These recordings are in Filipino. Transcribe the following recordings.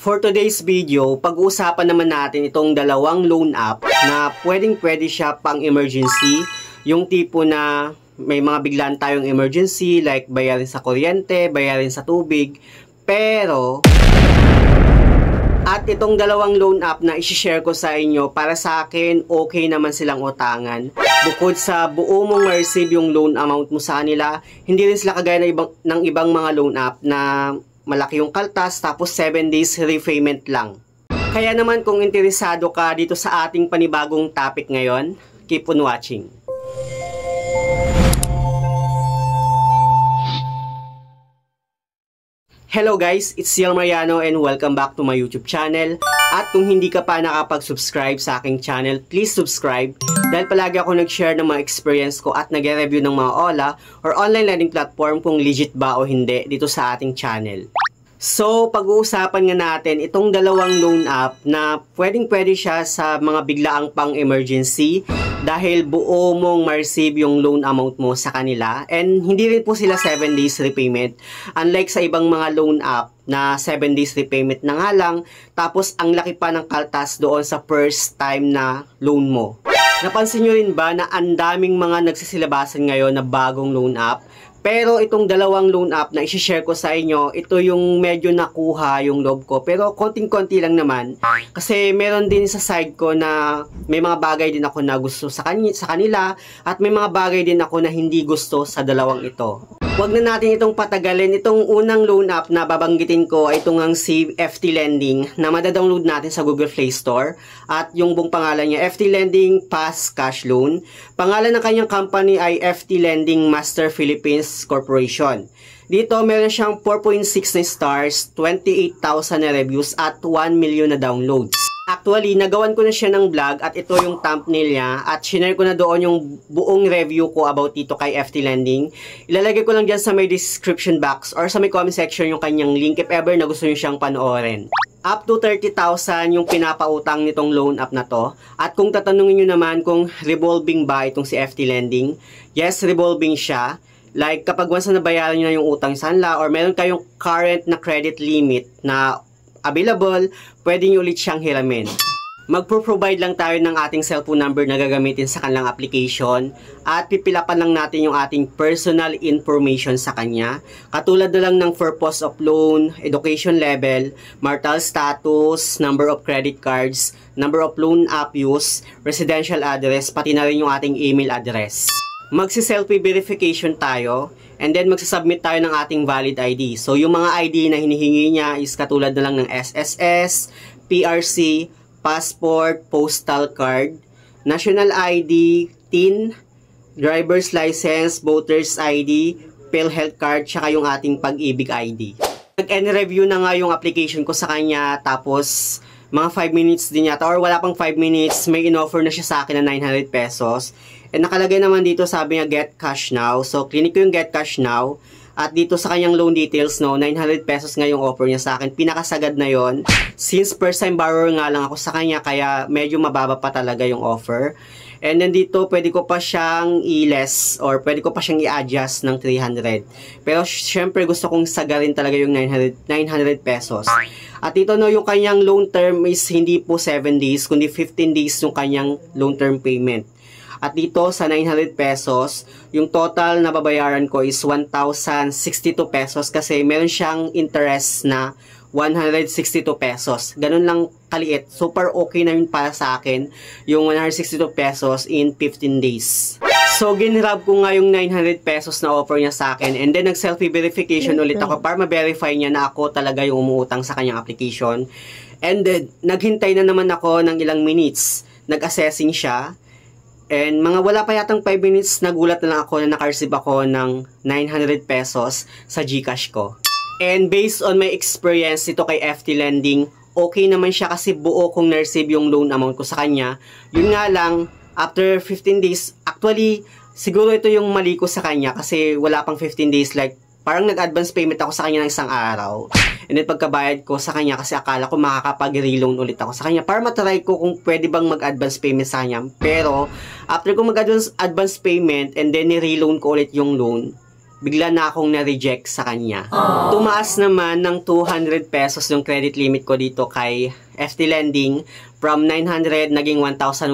For today's video, pag-uusapan naman natin itong dalawang loan app na pwede siya pang emergency. Yung tipo na may mga biglaan tayong emergency like bayarin sa kuryente, bayarin sa tubig. Pero, at itong dalawang loan app na isi-share ko sa inyo, para sa akin, okay naman silang utangan. Bukod sa buo mong ma-receive yung loan amount mo sa kanila, hindi rin sila kagaya ng ibang mga loan app na malaki yung kaltas tapos 7 days repayment lang. Kaya naman kung interesado ka dito sa ating panibagong topic ngayon, keep on watching. Hello guys, it's Ciel Mariano and welcome back to my YouTube channel. At kung hindi ka pa nakapag-subscribe sa aking channel, please subscribe dahil palagi ako nag-share ng mga experience ko at nag-review ng mga OLA or online lending platform kung legit ba o hindi dito sa ating channel. So, pag-uusapan nga natin itong dalawang loan app na pwede siya sa mga biglaang pang emergency dahil buo mong ma-receive yung loan amount mo sa kanila and hindi rin po sila 7 days repayment unlike sa ibang mga loan app na 7 days repayment na nga lang tapos ang laki pa ng kaltas doon sa first time na loan mo. Napansin nyo rin ba na ang daming mga nagsisilabasan ngayon na bagong loan app? Pero itong dalawang loan app na isi-share ko sa inyo, ito yung medyo nakuha yung loob ko. Pero konting-konti lang naman. Kasi meron din sa side ko na may mga bagay din ako na gusto sa kanila. At may mga bagay din ako na hindi gusto sa dalawang ito. Huwag na natin itong patagalin. Itong unang loan app na babanggitin ko ay itong ang si FT Lending na madadownload natin sa Google Play Store. At yung buong pangalan niya, FT Lending Fast Cash Loan. Pangalan ng kanyang company ay FT Lending Master Philippines Corporation. Dito meron siyang 4.6 na stars, 28,000 na reviews at 1 million na downloads. Actually, nagawan ko na siya ng vlog at ito yung thumbnail niya at shinare ko na doon yung buong review ko about dito kay FT Lending. Ilalagay ko lang dyan sa may description box or sa may comment section yung kanyang link if ever na gusto nyo siyang panoorin. Up to 30,000 yung pinapautang nitong loan app na to. At kung tatanungin nyo naman kung revolving ba itong si FT Lending, yes, revolving siya. Like kapag once na nabayaran nyo na yung utang sa kanila or meron kayong current na credit limit na available, pwede nyo ulit siyang hiramin. Magpo-provide lang tayo ng ating cellphone number na gagamitin sa kanilang application at pipilapan lang natin yung ating personal information sa kanya. Katulad na lang ng purpose of loan, education level, marital status, number of credit cards, number of loan app use, residential address, pati na rin yung ating email address. Magsi-selfie verification tayo and then magsasubmit tayo ng ating valid ID. So yung mga ID na hinihingi niya is katulad na lang ng SSS, PRC, passport, postal card, national ID, TIN, driver's license, voter's ID, PhilHealth card, tsaka yung ating pag-ibig ID. Nag-review na nga yung application ko sa kanya tapos mga 5 minutes din yata or wala pang 5 minutes may in-offer na siya sa akin na 900 pesos. And nakalagay naman dito sabi niya get cash now. So clinic ko yung get cash now. At dito sa kanyang loan details, no, 900 pesos nga yung offer niya sa akin. Pinakasagad na yon. Since first time borrower nga lang ako sa kanya, kaya medyo mababa pa talaga yung offer. And then dito, pwede ko pa siyang i-less or pwede ko pa siyang i-adjust ng 300. Pero syempre gusto kong sagarin talaga yung 900 pesos. At dito no, yung kanyang loan term is hindi po 7 days, kundi 15 days yung kanyang loan term payment. At dito sa 900 pesos, yung total na babayaran ko is 1,062 pesos kasi meron siyang interest na 162 pesos. Ganun lang kaliit. Super okay na yun para sa akin yung 162 pesos in 15 days. So, ginrab ko nga yung 900 pesos na offer niya sa akin and then nag-selfie verification ulit ako para ma-verify niya na ako talaga yung umuutang sa kanyang application. And then, naghintay na naman ako ng ilang minutes. Nag-assessing siya. And mga wala pa yatang 5 minutes, nagulat na lang ako na naka-receive ako ng 900 pesos sa GCash ko. And based on my experience ito kay FT Lending, okay naman siya kasi buo kong na-receive yung loan amount ko sa kanya. Yun nga lang, after 15 days, actually, siguro ito yung mali ko sa kanya kasi wala pang 15 days, like, parang nag-advance payment ako sa kanya ng isang araw. And then pagkabayad ko sa kanya kasi akala ko makakapag-reloan ulit ako sa kanya para matry ko kung pwede bang mag-advance payment sa kanya. Pero after ko mag-advance payment and then ni-reloan ko ulit yung loan, bigla na akong na-reject sa kanya. Tumaas naman ng 200 pesos yung credit limit ko dito kay FT Lending. From 900 naging 1,100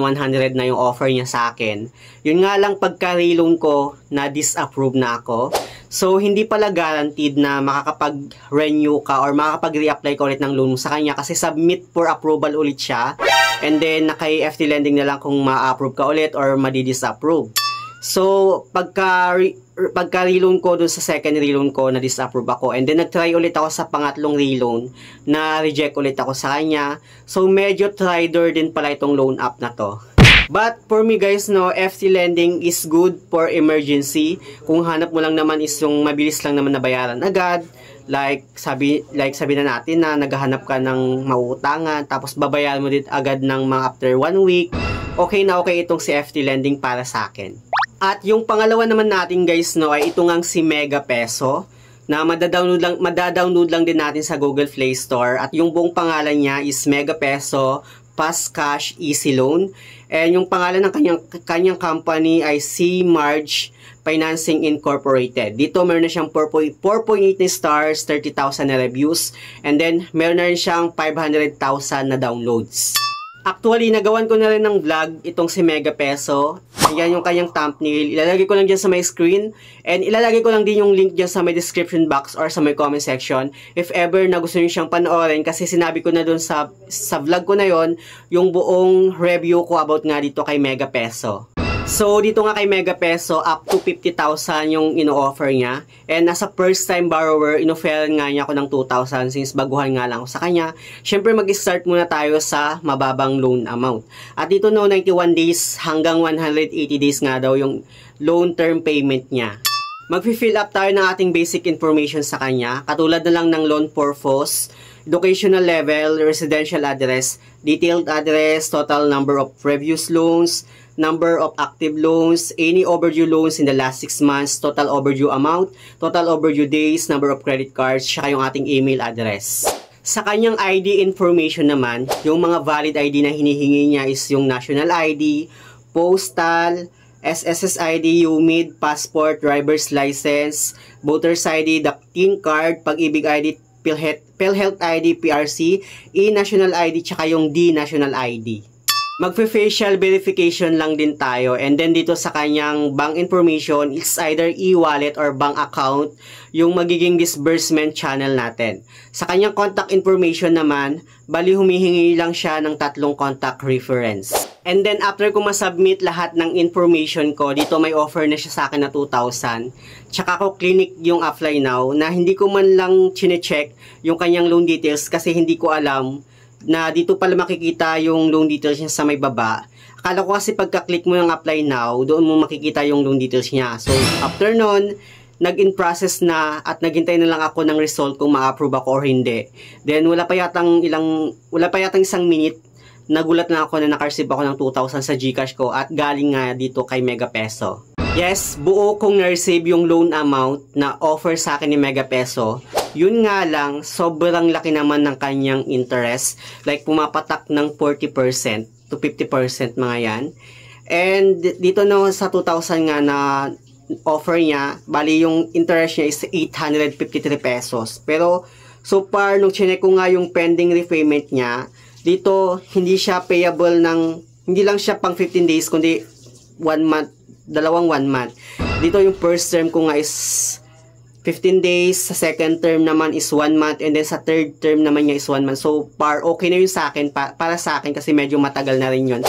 na yung offer niya sa akin. Yun nga lang pagka-reloan ko, na-disapprove na ako. So, hindi pala guaranteed na makakapag-renew ka or makakapag-reapply ka ulit ng loan mo sa kanya kasi submit for approval ulit siya. And then, kay FT Lending na lang kung ma-approve ka ulit or madi-disapprove. So, pagka-reloan ko dun sa second reloan ko, na-disapprove ako. And then, nag-try ulit ako sa pangatlong reloan, na-reject ulit ako sa kanya. So, medyo trader din pala itong loan app na to. But, for me guys, no, FT Lending is good for emergency. Kung hanap mo lang naman is yung mabilis lang naman na bayaran agad. Like sabi na natin na naghahanap ka ng mauutangan, tapos babayaran mo din agad ng mga after 1 week. Okay na okay itong si FT Lending para sa akin. At yung pangalawa naman natin guys, no, ay ito ngang si Mega Peso na madadownload lang din natin sa Google Play Store. At yung buong pangalan niya is Mega Peso Fast Cash Easy Loan. And yung pangalan ng kanyang company ay C Marge Financing Incorporated. Dito meron na siyang 4.8 na stars, 30,000 na reviews, and then meron na rin siyang 500,000 na downloads. Actually, nagawan ko na rin ng vlog itong si Mega Peso. Ayan yung kanyang thumbnail. Ilalagay ko lang dyan sa my screen. And ilalagay ko lang din yung link dyan sa my description box or sa my comment section. If ever na gusto nyo siyang panoorin. Kasi sinabi ko na dun sa vlog ko na yon yung buong review ko about nga dito kay Mega Peso. So, dito nga kay Mega Peso, up to 50,000 yung ino-offer niya. And as a first-time borrower, ino-offeran nga niya ako ng 2,000 since baguhan nga lang ako sa kanya. Siyempre, mag-start muna tayo sa mababang loan amount. At dito no, 91 days hanggang 180 days nga daw yung loan term payment niya. Mag-fill up tayo ng ating basic information sa kanya. Katulad na lang ng loan purpose, educational level, residential address, detailed address, total number of previous loans, number of active loans, any overdue loans in the last 6 months, total overdue amount, total overdue days, number of credit cards, saka yung ating email address. Sa kanyang ID information naman, yung mga valid ID na hinihingi niya is yung national ID, postal, SSS ID, UMID, passport, driver's license, voter's ID, the TIN card, Pag-ibig ID, PhilHealth ID, PRC, E-National ID, tsaka yung D-National ID. Magpe-facial verification lang din tayo, and then dito sa kanyang bank information, it's either e-wallet or bank account yung magiging disbursement channel natin. Sa kanyang contact information naman, bali humihingi lang siya ng 3 contact reference. And then after ko masubmit lahat ng information ko, dito may offer na siya sa akin na 2,000. Tsaka ko clinic yung apply now na hindi ko man lang chine-check yung kanyang loan details kasi hindi ko alam na dito pala makikita yung loan details niya sa may baba. Akala ko kasi pagka-click mo yung apply now, doon mo makikita yung loan details niya. So, after nun, nag-in process na at naghintay na lang ako ng result kung ma-approve ako or hindi. Then, wala pa yatang isang minute, nagulat na ako na naka-receive ako ng 2,000 sa GCash ko at galing nga dito kay Mega Peso. Yes, buo kong na-receive yung loan amount na offer sa akin ni Mega Peso. Yun nga lang, sobrang laki naman ng kanyang interest. Like, pumapatak ng 40% to 50% mga yan. And dito no, sa 2,000 nga na offer niya, bali yung interest niya is 853 pesos. Pero, so far, nung chinek ko nga yung pending repayment niya, dito, hindi siya payable hindi lang siya pang 15 days, kundi 1 month, dalawang 1 month. Dito yung first term ko nga is 15 days, sa second term naman is 1 month, and then sa third term naman niya is 1 month. So, okay na yun sa akin, para sa akin kasi medyo matagal na rin yun.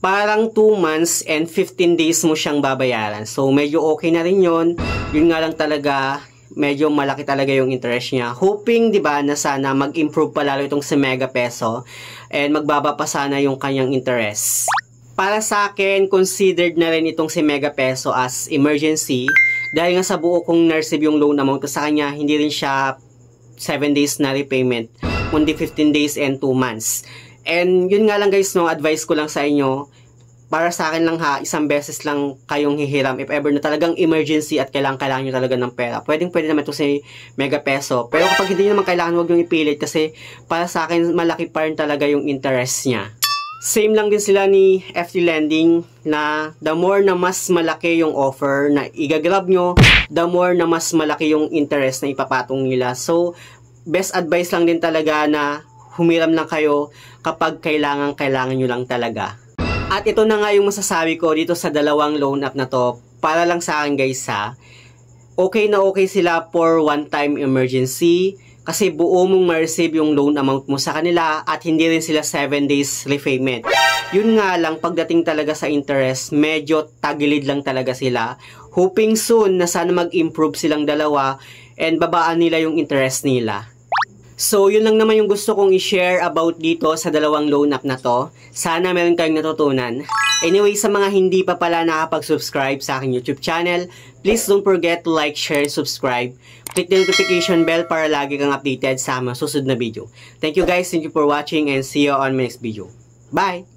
Parang 2 months and 15 days mo siyang babayaran. So, medyo okay na rin yun. Yun nga lang talaga, medyo malaki talaga yung interest niya. Hoping, di ba, na sana mag-improve pa lalo itong si Mega Peso and magbaba pa sana yung kanyang interest. Para sa akin, considered na rin itong si Mega Peso as emergency dahil nga sa buo kong na-receive yung loan amount ko sa kanya, hindi rin siya 7 days na repayment, kundi 15 days and 2 months. And yun nga lang guys, no, advice ko lang sa inyo, para sa akin lang ha, isang beses lang kayong hihiram if ever na talagang emergency at kailangan nyo talaga ng pera. Pwede naman ito si Mega Peso. Pero kapag hindi nyo naman kailangan, huwag nyo ipilit kasi para sa akin, malaki pa rin talaga yung interest niya. Same lang din sila ni FT Lending na the more na mas malaki yung offer na igagrab nyo, the more na mas malaki yung interest na ipapatong nila. So, best advice lang din talaga na humiram lang kayo kapag kailangan nyo lang talaga. At ito na nga yung masasabi ko dito sa dalawang loan app na to. Para lang sa akin guys ha, okay na okay sila for one-time emergency kasi buo mong ma-receive yung loan amount mo sa kanila at hindi rin sila 7 days repayment. Yun nga lang, pagdating talaga sa interest, medyo tagilid lang talaga sila. Hoping soon na sana mag-improve silang dalawa and babaan nila yung interest nila. So, yun lang naman yung gusto kong i-share about dito sa dalawang loan app na to. Sana meron kayong natutunan. Anyway, sa mga hindi pa pala nakapag-subscribe sa aking YouTube channel, please don't forget to like, share, and subscribe. Click the notification bell para lagi kang updated sa mga susunod na video. Thank you guys, thank you for watching, and see you on my next video. Bye!